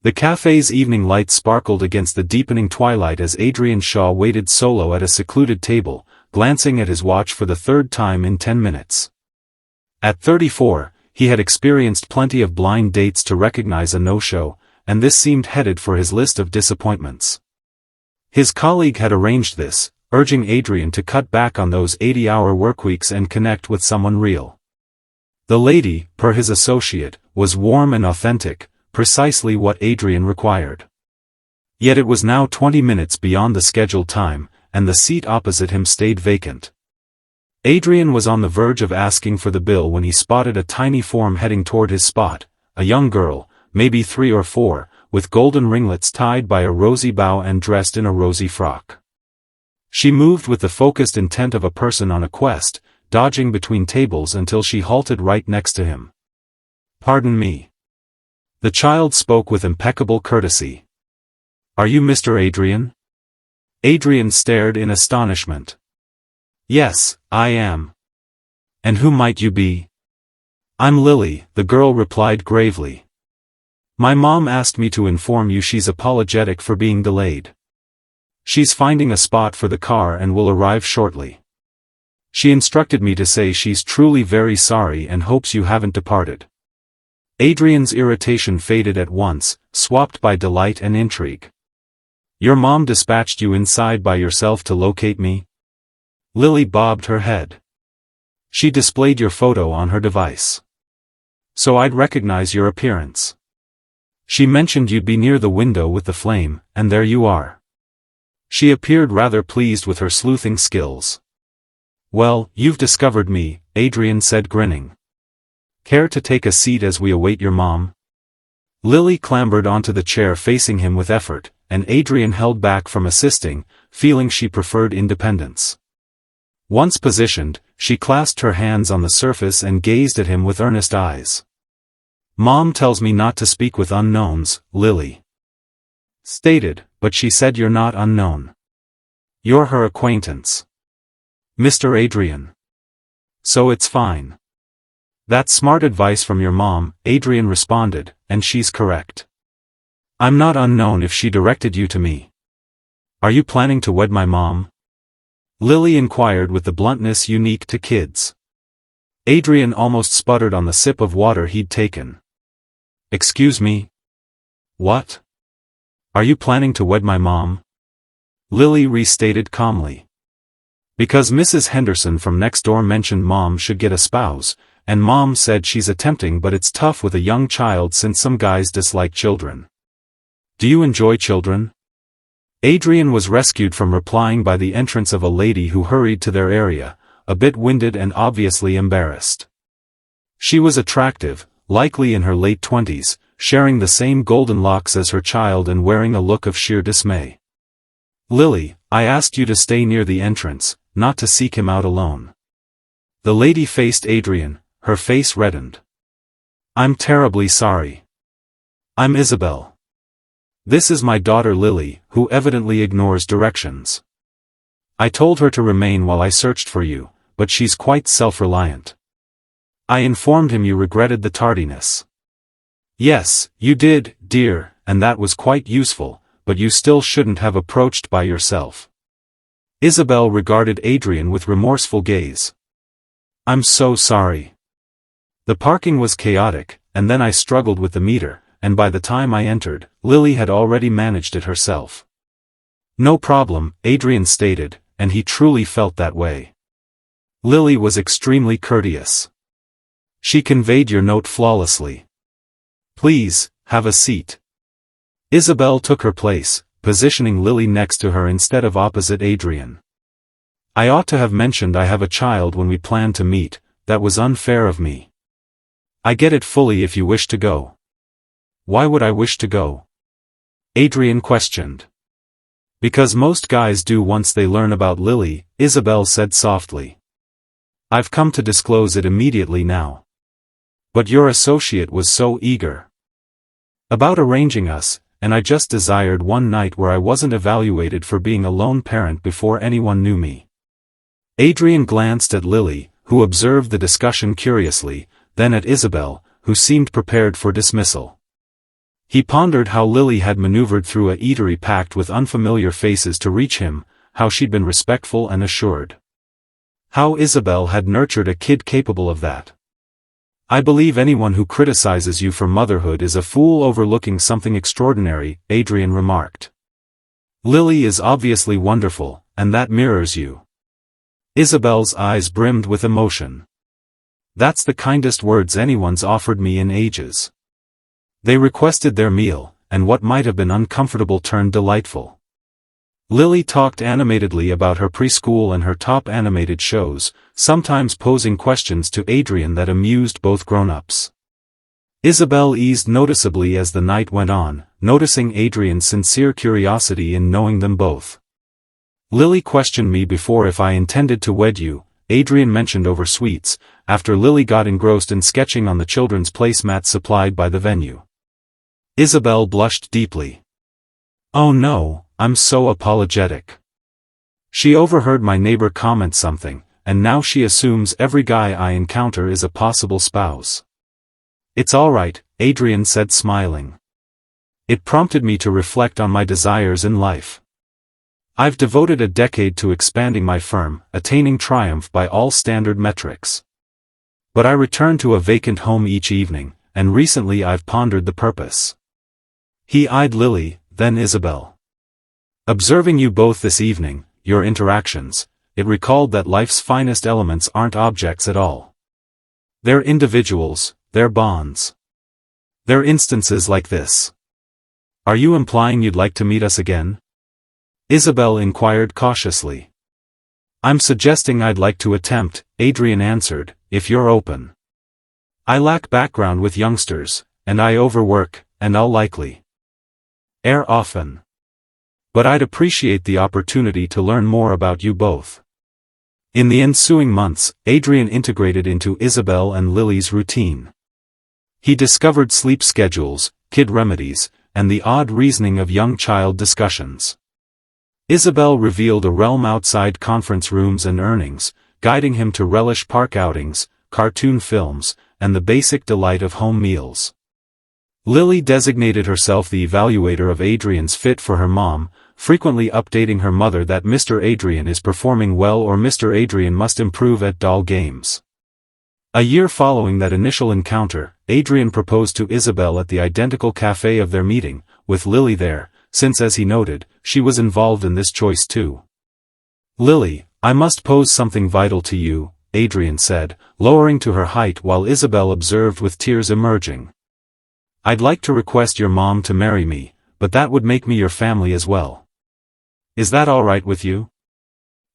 The cafe's evening light sparkled against the deepening twilight as Adrian Shaw waited solo at a secluded table, glancing at his watch for the third time in 10 minutes. At 34, he had experienced plenty of blind dates to recognize a no-show, and this seemed headed for his list of disappointments. His colleague had arranged this, urging Adrian to cut back on those 80-hour workweeks and connect with someone real. The lady, per his associate, was warm and authentic, precisely what Adrian required. Yet it was now 20 minutes beyond the scheduled time, and the seat opposite him stayed vacant. Adrian was on the verge of asking for the bill when he spotted a tiny form heading toward his spot, a young girl, maybe 3 or 4, with golden ringlets tied by a rosy bow and dressed in a rosy frock. She moved with the focused intent of a person on a quest, dodging between tables until she halted right next to him. "Pardon me." The child spoke with impeccable courtesy. "Are you Mr. Adrian?" Adrian stared in astonishment. "Yes, I am." "And who might you be?" "I'm Lily," the girl replied gravely. "My mom asked me to inform you she's apologetic for being delayed. She's finding a spot for the car and will arrive shortly. She instructed me to say she's truly very sorry and hopes you haven't departed." Adrian's irritation faded at once, swapped by delight and intrigue. "Your mom dispatched you inside by yourself to locate me?" Lily bobbed her head. "She displayed your photo on her device. So I'd recognize your appearance. She mentioned you'd be near the window with the flame, and there you are." She appeared rather pleased with her sleuthing skills. "Well, you've discovered me," Adrian said grinning. "Care to take a seat as we await your mom?" Lily clambered onto the chair facing him with effort, and Adrian held back from assisting, feeling she preferred independence. Once positioned, she clasped her hands on the surface and gazed at him with earnest eyes. "Mom tells me not to speak with unknowns," Lily stated, "but she said you're not unknown. You're her acquaintance." "Mr. Adrian. So it's fine." "That's smart advice from your mom," Adrian responded, "and she's correct. I'm not unknown if she directed you to me." "Are you planning to wed my mom?" Lily inquired with the bluntness unique to kids. Adrian almost sputtered on the sip of water he'd taken. "Excuse me? What? Are you planning to wed my mom?" Lily restated calmly. "Because Mrs. Henderson from next door mentioned Mom should get a spouse, and Mom said she's attempting, but it's tough with a young child since some guys dislike children." "Do you enjoy children?" Adrian was rescued from replying by the entrance of a lady who hurried to their area, a bit winded and obviously embarrassed. She was attractive, likely in her late 20s, sharing the same golden locks as her child and wearing a look of sheer dismay. "Lily, I asked you to stay near the entrance, not to seek him out alone." The lady faced Adrian, her face reddened. "I'm terribly sorry. I'm Isabel. This is my daughter Lily, who evidently ignores directions. I told her to remain while I searched for you, but she's quite self-reliant. I informed him you regretted the tardiness." "Yes, you did, dear, and that was quite useful, but you still shouldn't have approached by yourself." Isabel regarded Adrian with remorseful gaze. "I'm so sorry. The parking was chaotic, and then I struggled with the meter, and by the time I entered, Lily had already managed it herself." "No problem," Adrian stated, and he truly felt that way. Lily was extremely courteous. She conveyed your note flawlessly. "Please, have a seat." Isabel took her place, positioning Lily next to her instead of opposite Adrian. "I ought to have mentioned I have a child when we planned to meet, that was unfair of me. I get it fully if you wish to go." "Why would I wish to go?" Adrian questioned. "Because most guys do once they learn about Lily," Isabel said softly. "I've come to disclose it immediately now. But your associate was so eager about arranging us, and I just desired one night where I wasn't evaluated for being a lone parent before anyone knew me." Adrian glanced at Lily, who observed the discussion curiously, then at Isabel, who seemed prepared for dismissal. He pondered how Lily had maneuvered through a eatery packed with unfamiliar faces to reach him, how she'd been respectful and assured. How Isabel had nurtured a kid capable of that. "I believe anyone who criticizes you for motherhood is a fool overlooking something extraordinary," Adrian remarked. "Lily is obviously wonderful, and that mirrors you." Isabel's eyes brimmed with emotion. "That's the kindest words anyone's offered me in ages." They requested their meal, and what might have been uncomfortable turned delightful. Lily talked animatedly about her preschool and her top animated shows, sometimes posing questions to Adrian that amused both grown-ups. Isabel eased noticeably as the night went on, noticing Adrian's sincere curiosity in knowing them both. "Lily questioned me before if I intended to wed you," Adrian mentioned over sweets, after Lily got engrossed in sketching on the children's placemats supplied by the venue. Isabel blushed deeply. "Oh no, I'm so apologetic. She overheard my neighbor comment something, and now she assumes every guy I encounter is a possible spouse." "It's all right," Adrian said smiling. "It prompted me to reflect on my desires in life. I've devoted a decade to expanding my firm, attaining triumph by all standard metrics. But I return to a vacant home each evening, and recently I've pondered the purpose." He eyed Lily, then Isabel. "Observing you both this evening, your interactions, it recalled that life's finest elements aren't objects at all. They're individuals, they're bonds. They're instances like this. Are you implying you'd like to meet us again?" Isabel inquired cautiously. "I'm suggesting I'd like to attempt," Adrian answered, "if you're open. I lack background with youngsters, and I overwork, and I'll likely err often. But I'd appreciate the opportunity to learn more about you both." In the ensuing months, Adrian integrated into Isabel and Lily's routine. He discovered sleep schedules, kid remedies, and the odd reasoning of young child discussions. Isabel revealed a realm outside conference rooms and earnings, guiding him to relish park outings, cartoon films, and the basic delight of home meals. Lily designated herself the evaluator of Adrian's fit for her mom, frequently updating her mother that Mr. Adrian is performing well or Mr. Adrian must improve at doll games. A year following that initial encounter, Adrian proposed to Isabel at the identical cafe of their meeting, with Lily there, since as he noted, she was involved in this choice too. "Lily, I must pose something vital to you," Adrian said, lowering to her height while Isabel observed with tears emerging. "I'd like to request your mom to marry me, but that would make me your family as well. Is that all right with you?"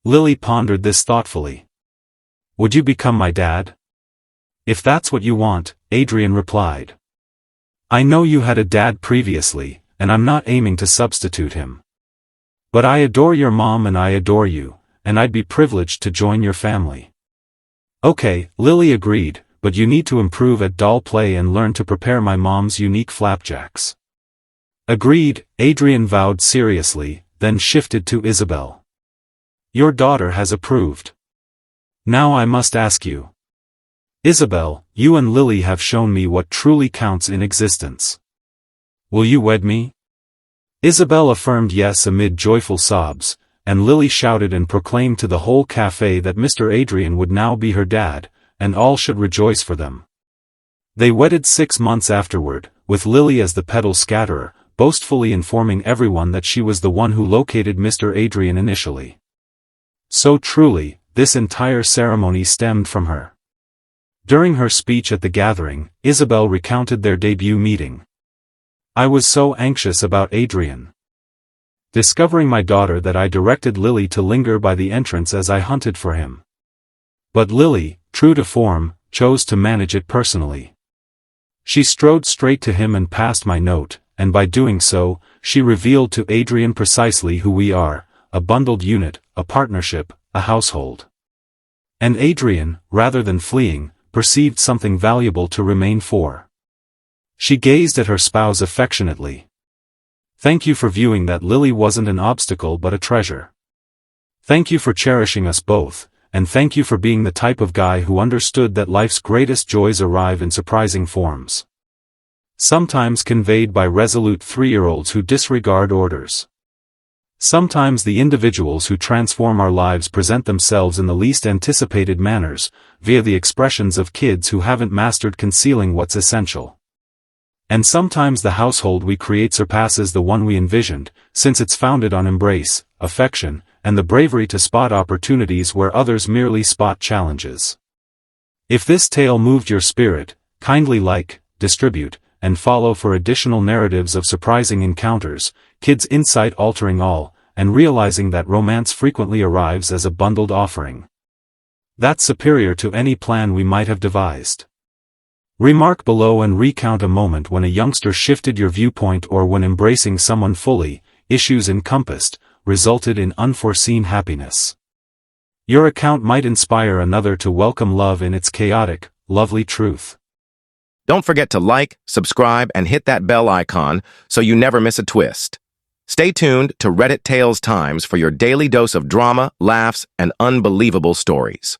Lily pondered this thoughtfully. "Would you become my dad?" "If that's what you want," Adrian replied. "I know you had a dad previously, and I'm not aiming to substitute him. But I adore your mom and I adore you, and I'd be privileged to join your family." "Okay," Lily agreed, "but you need to improve at doll play and learn to prepare my mom's unique flapjacks." "Agreed," Adrian vowed seriously, then shifted to Isabel. "Your daughter has approved. Now I must ask you. Isabel, you and Lily have shown me what truly counts in existence. Will you wed me?" Isabel affirmed yes amid joyful sobs, and Lily shouted and proclaimed to the whole cafe that Mr. Adrian would now be her dad, and all should rejoice for them. They wedded 6 months afterward, with Lily as the petal scatterer, boastfully informing everyone that she was the one who located Mr. Adrian initially. So truly, this entire ceremony stemmed from her. During her speech at the gathering, Isabel recounted their debut meeting. "I was so anxious about Adrian. Discovering my daughter that I directed Lily to linger by the entrance as I hunted for him. But Lily, true to form, chose to manage it personally. She strode straight to him and passed my note, and by doing so, she revealed to Adrian precisely who we are, a bundled unit, a partnership, a household." And Adrian, rather than fleeing, perceived something valuable to remain for. She gazed at her spouse affectionately. "Thank you for viewing that Lily wasn't an obstacle but a treasure. Thank you for cherishing us both, and thank you for being the type of guy who understood that life's greatest joys arrive in surprising forms." sometimes conveyed by resolute 3-year-olds who disregard orders. Sometimes the individuals who transform our lives present themselves in the least anticipated manners, via the expressions of kids who haven't mastered concealing what's essential. And sometimes the household we create surpasses the one we envisioned, since it's founded on embrace, affection, and the bravery to spot opportunities where others merely spot challenges. If this tale moved your spirit, kindly like, distribute, and follow for additional narratives of surprising encounters, kids' insight altering all, and realizing that romance frequently arrives as a bundled offering. That's superior to any plan we might have devised. Remark below and recount a moment when a youngster shifted your viewpoint or when embracing someone fully, issues encompassed, resulted in unforeseen happiness. Your account might inspire another to welcome love in its chaotic, lovely truth. Don't forget to like, subscribe, and hit that bell icon so you never miss a twist. Stay tuned to Reddit Tales Times for your daily dose of drama, laughs, and unbelievable stories.